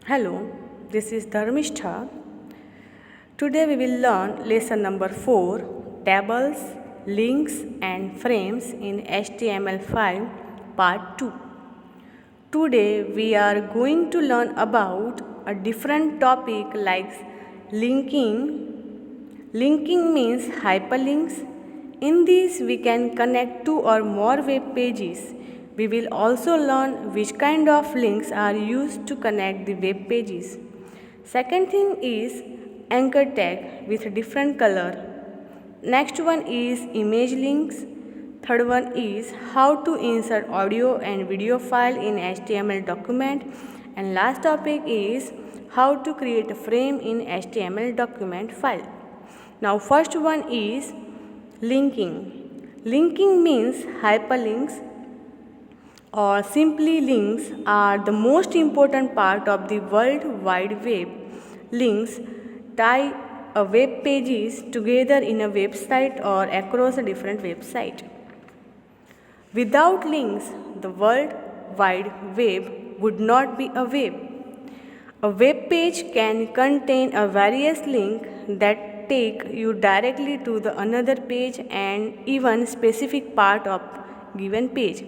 Hello, this is Dharmishtha. Today we will learn lesson number 4, tables, links and frames in HTML5 part 2. Today we are going to learn about a different topic like linking. Linking means hyperlinks. In this we can connect two or more web pages. We will also learn which kind of links are used to connect the web pages. Second thing is anchor tag with different color. Next one is image links. Third one is how to insert audio and video file in HTML document. And last topic is how to create a frame in HTML document file. Now first one is linking. Linking means hyperlinks or simply links are the most important part of the World Wide Web. Links tie a web pages together in a website or across a different website. Without links, the World Wide Web would not be a web. A web page can contain a various links that take you directly to the another page and even specific part of given page.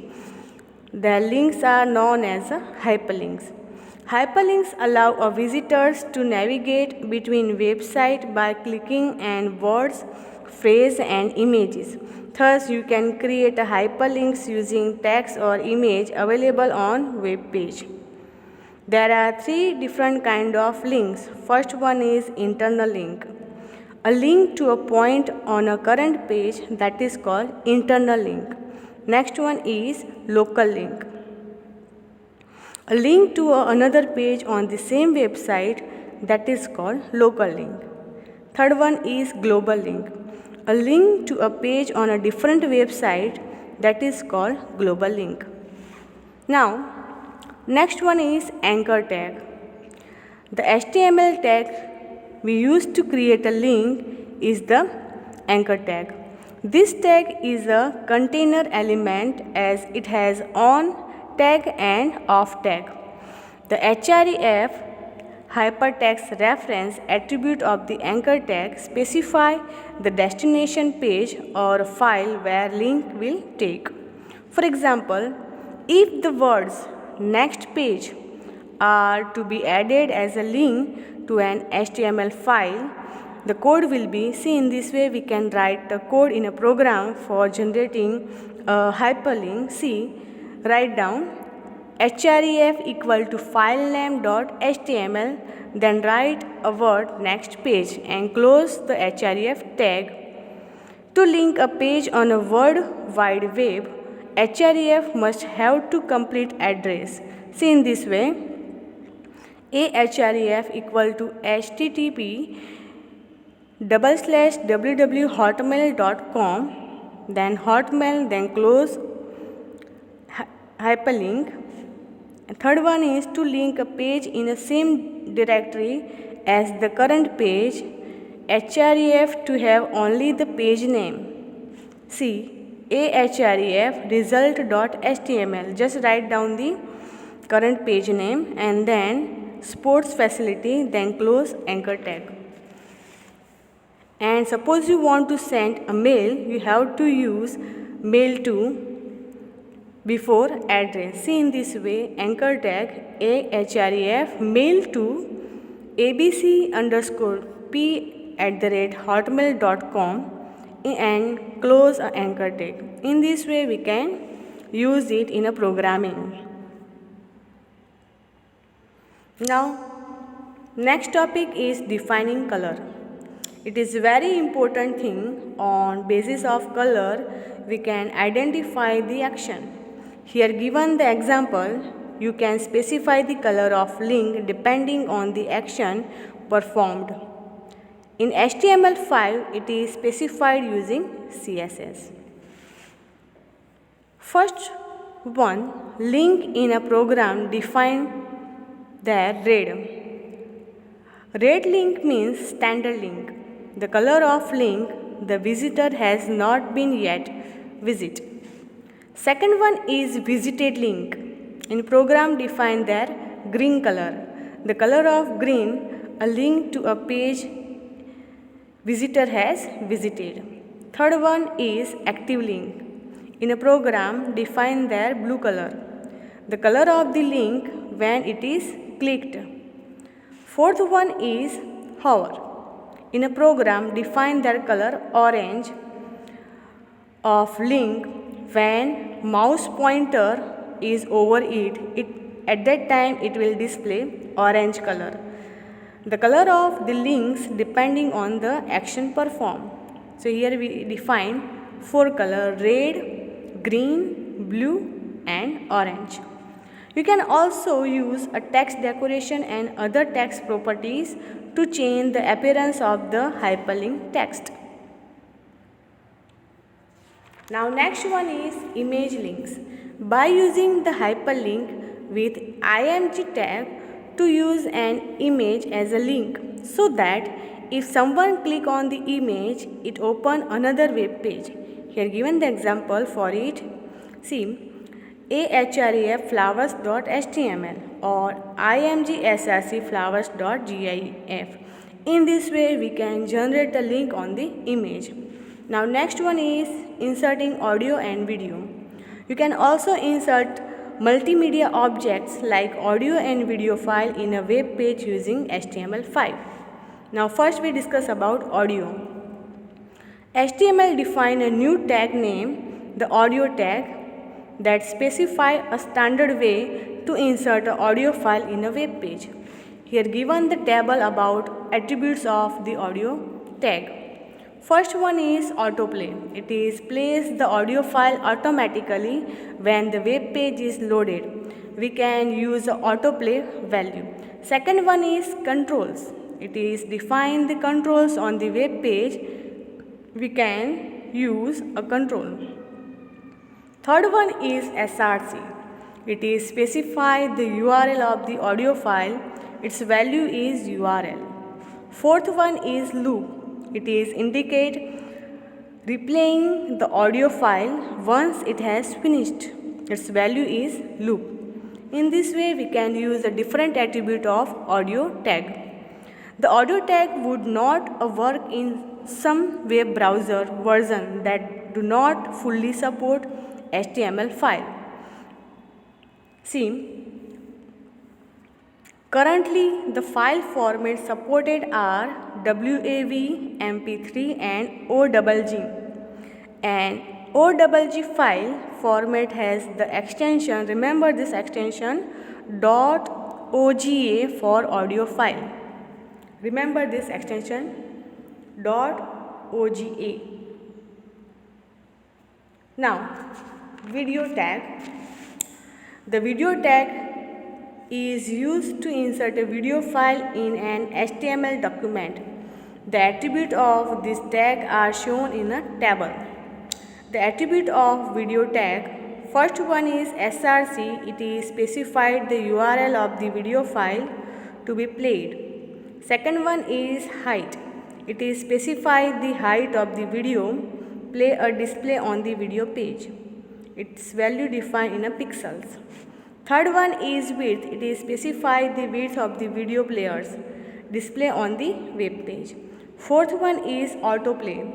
The links are known as hyperlinks. Hyperlinks allow visitors to navigate between websites by clicking on words, phrases, and images. Thus, you can create hyperlinks using text or image available on web page. There are three different kinds of links. First one is internal link. A link to a point on a current page that is called internal link. Next one is local link. A link to another page on the same website that is called local link. Third one is global link. A link to a page on a different website that is called global link. Now, next one is anchor tag. The HTML tag we use to create a link is the anchor tag. This tag is a container element as it has on tag and off tag. The href hypertext reference attribute of the anchor tag specify the destination page or file where link will take. For example, if the words next page are to be added as a link to an HTML file, the code will be, see in this way we can write the code in a program for generating a hyperlink. See, write down href equal to filename.html, then write a word next page and close the href tag. To link a page on a World Wide Web, href must have to complete address. See in this way, ahref equal to http://www.hotmail.com, then hotmail, then close hyperlink. Third one is to link a page in the same directory as the current page, href to have only the page name. See, ahref result.html, just write down the current page name and then sports facility, then close anchor tag. And suppose you want to send a mail, you have to use mail to before address. See in this way, anchor tag ahref mail to abc_p@hotmail.com and close anchor tag. In this way we can use it in a programming. Now, next topic is defining color. It is very important thing. On basis of color, we can identify the action. Here given the example, you can specify the color of link depending on the action performed. In HTML5, it is specified using CSS. First one, link in a program define their red. Red link means standard link. The color of link the visitor has not been yet visit. Second one is visited link. In program define their green color. The color of green, a link to a page visitor has visited. Third one is active link. In a program, define their blue color. The color of the link when it is clicked. Fourth one is hover. In a program, define their color orange of link when mouse pointer is over it. At that time it will display orange color. The color of the links depending on the action performed. So here we define 4 color: red, green, blue and orange. You can also use a text decoration and other text properties to change the appearance of the hyperlink text. Now next one is image links. By using the hyperlink with img tag to use an image as a link, so that if someone click on the image, it open another web page. Here given the example for it. See, ahref flowers.html or imgsrc flowers.gif. In this way we can generate a link on the image. Now next one is inserting audio and video. You can also insert multimedia objects like audio and video file in a web page using HTML5. Now first we discuss about audio. HTML define a new tag named the audio tag that specify a standard way to insert an audio file in a web page. Here given the table about attributes of the audio tag. First one is autoplay. It is plays the audio file automatically when the web page is loaded. We can use the autoplay value. Second one is controls. It is define the controls on the web page. We can use a control. Third one is SRC. It is specify the URL of the audio file. Its value is URL. Fourth one is loop. It is indicate replaying the audio file once it has finished. Its value is loop. In this way we can use a different attribute of audio tag. The audio tag would not work in some web browser version that do not fully support HTML file. See, currently the file formats supported are WAV, MP3 and OGG. And OGG file format has the extension, remember this extension, .oga for audio file. Remember this extension, .oga. Now, video tag. The video tag is used to insert a video file in an HTML document. The attributes of this tag are shown in a table. The attribute of video tag, first one is SRC. It is specified the URL of the video file to be played. Second one is height. It is specified the height of the video play or display on the video page. Its value defined in a pixels. Third one is width. It is specified the width of the video players display on the web page. Fourth one is autoplay.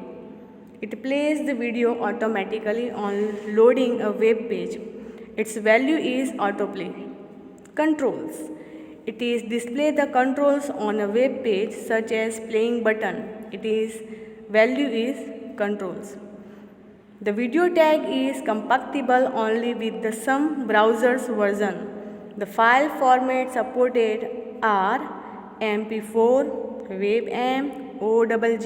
It plays the video automatically on loading a web page. Its value is autoplay. Controls. It is display the controls on a web page such as playing button. It is value is controls. The video tag is compatible only with the some browsers version. The file format supported are MP4, WebM, OGG.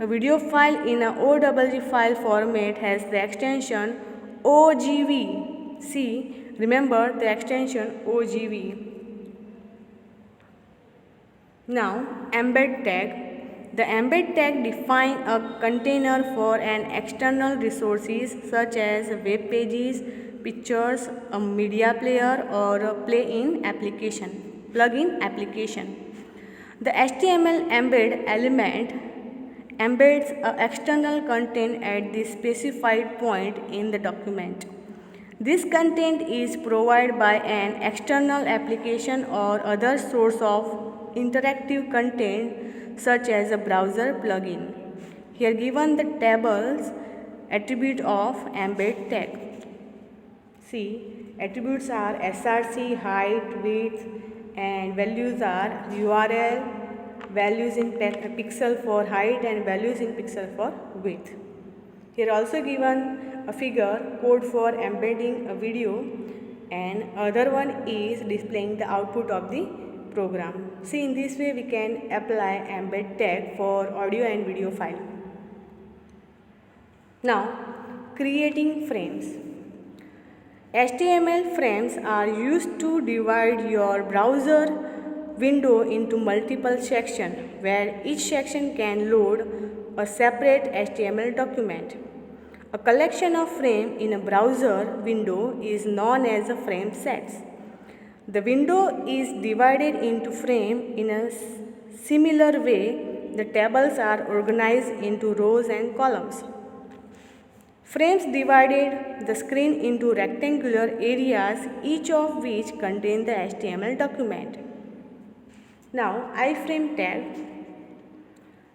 A video file in a OGG file format has the extension OGV. See, remember the extension OGV. Now, embed tag. The embed tag defines a container for an external resources such as web pages, pictures, a media player or a plug-in application. The HTML embed element embeds external content at the specified point in the document. This content is provided by an external application or other source of interactive content such as a browser plugin. Here given the tables attribute of embed tag. See, attributes are src, height, width, and values are URL, values in pixel for height and values in pixel for width. Here also given a figure code for embedding a video, and other one is displaying the output of the program. See, in this way we can apply embed tag for audio and video file. Now, creating frames. HTML frames are used to divide your browser window into multiple sections where each section can load a separate HTML document. A collection of frames in a browser window is known as a frame sets. The window is divided into frames in a similar way. The tables are organized into rows and columns. Frames divided the screen into rectangular areas, each of which contain the HTML document. Now, iframe tag.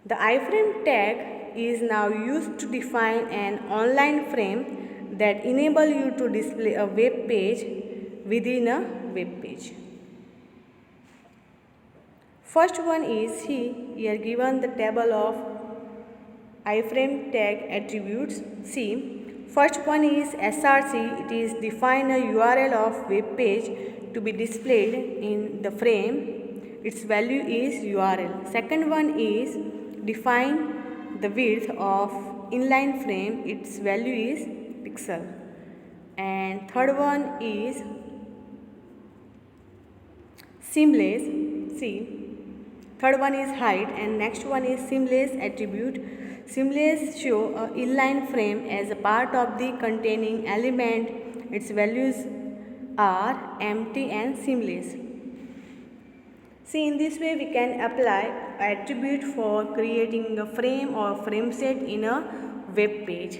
The iframe tag is now used to define an online frame that enable you to display a web page within a web page. First one is here given the table of iframe tag attributes. See, first one is src. It is define a URL of web page to be displayed in the frame. Its value is URL. Second one is define the width of inline frame. Its value is pixel. And third one is seamless. See, third one is height and next one is seamless attribute. Seamless show a inline frame as a part of the containing element. Its values are empty and seamless. See, in this way we can apply attribute for creating a frame or frame set in a web page.